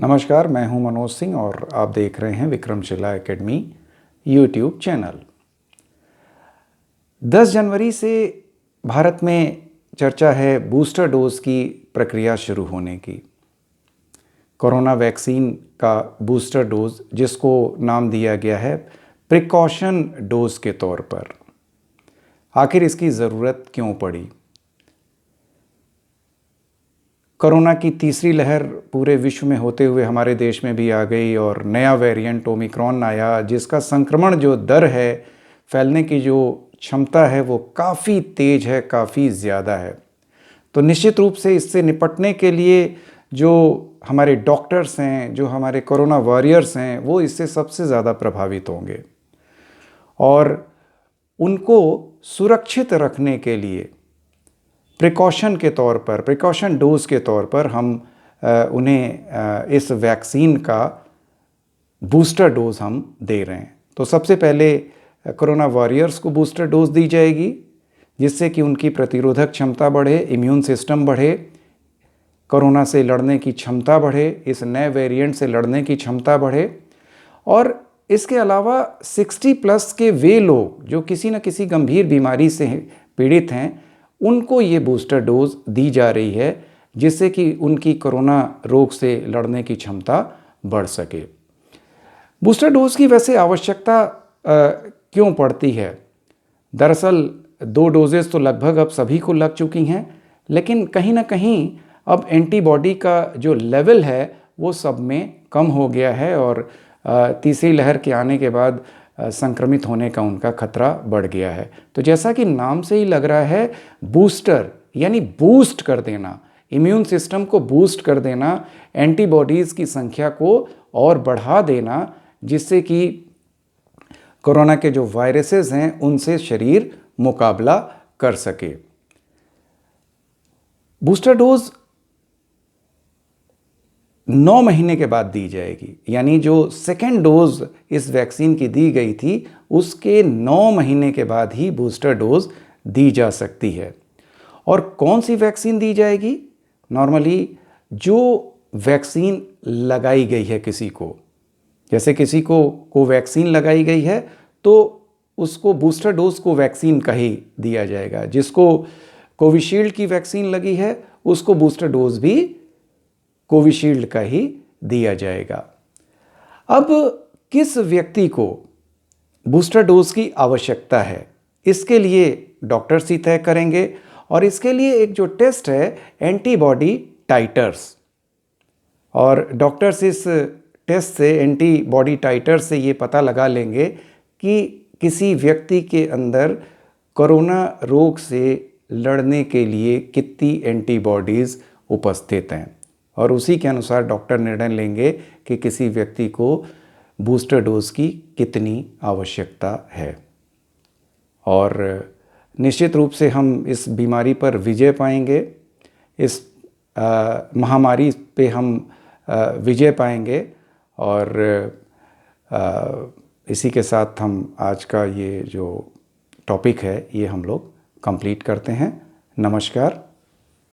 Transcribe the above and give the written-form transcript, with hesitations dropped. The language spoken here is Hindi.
नमस्कार, मैं हूं मनोज सिंह और आप देख रहे हैं विक्रमशिला एकेडमी यूट्यूब चैनल। 10 जनवरी से भारत में चर्चा है बूस्टर डोज की प्रक्रिया शुरू होने की। कोरोना वैक्सीन का बूस्टर डोज, जिसको नाम दिया गया है प्रिकॉशन डोज के तौर पर। आखिर इसकी ज़रूरत क्यों पड़ी? कोरोना की तीसरी लहर पूरे विश्व में होते हुए हमारे देश में भी आ गई और नया वेरिएंट ओमिक्रॉन आया, जिसका संक्रमण जो दर है, फैलने की जो क्षमता है, वो काफ़ी तेज़ है, काफ़ी ज़्यादा है। तो निश्चित रूप से इससे निपटने के लिए जो हमारे डॉक्टर्स हैं, जो हमारे कोरोना वॉरियर्स हैं, वो इससे सबसे ज़्यादा प्रभावित होंगे और उनको सुरक्षित रखने के लिए प्रिकॉशन के तौर पर, प्रिकॉशन डोज के तौर पर हम उन्हें इस वैक्सीन का बूस्टर डोज हम दे रहे हैं। तो सबसे पहले कोरोना वॉरियर्स को बूस्टर डोज दी जाएगी, जिससे कि उनकी प्रतिरोधक क्षमता बढ़े, इम्यून सिस्टम बढ़े, कोरोना से लड़ने की क्षमता बढ़े, इस नए वेरिएंट से लड़ने की क्षमता बढ़े। और इसके अलावा 60+ के वे लोग जो किसी न किसी गंभीर बीमारी से पीड़ित हैं, उनको ये बूस्टर डोज दी जा रही है, जिससे कि उनकी कोरोना रोग से लड़ने की क्षमता बढ़ सके। बूस्टर डोज की वैसे आवश्यकता क्यों पड़ती है? दरअसल 2 डोजेस तो लगभग अब सभी को लग चुकी हैं, लेकिन कहीं ना कहीं अब एंटीबॉडी का जो लेवल है वो सब में कम हो गया है और तीसरी लहर के आने के बाद संक्रमित होने का उनका खतरा बढ़ गया है। तो जैसा कि नाम से ही लग रहा है, बूस्टर यानी बूस्ट कर देना, इम्यून सिस्टम को बूस्ट कर देना, एंटीबॉडीज़ की संख्या को और बढ़ा देना, जिससे कि कोरोना के जो वायरसेस हैं उनसे शरीर मुकाबला कर सके। बूस्टर डोज 9 महीने के बाद दी जाएगी, यानी जो सेकेंड डोज इस वैक्सीन की दी गई थी उसके 9 महीने के बाद ही बूस्टर डोज दी जा सकती है। और कौन सी वैक्सीन दी जाएगी? नॉर्मली जो वैक्सीन लगाई गई है किसी को, जैसे किसी को कोवैक्सीन लगाई गई है तो उसको बूस्टर डोज कोवैक्सीन का ही दिया जाएगा। जिसको कोविशील्ड की वैक्सीन लगी है उसको बूस्टर डोज भी कोविशील्ड का ही दिया जाएगा। अब किस व्यक्ति को बूस्टर डोज की आवश्यकता है, इसके लिए डॉक्टर्स ही तय करेंगे। और इसके लिए एक जो टेस्ट है एंटीबॉडी टाइटर्स, और डॉक्टर्स इस टेस्ट से, एंटीबॉडी टाइटर्स से ये पता लगा लेंगे कि किसी व्यक्ति के अंदर कोरोना रोग से लड़ने के लिए कितनी एंटीबॉडीज़ उपस्थित हैं, और उसी के अनुसार डॉक्टर निर्णय लेंगे कि किसी व्यक्ति को बूस्टर डोज की कितनी आवश्यकता है। और निश्चित रूप से हम इस बीमारी पर विजय पाएंगे, इस महामारी पे हम विजय पाएंगे। और इसी के साथ हम आज का ये जो टॉपिक है ये हम लोग कंप्लीट करते हैं। नमस्कार।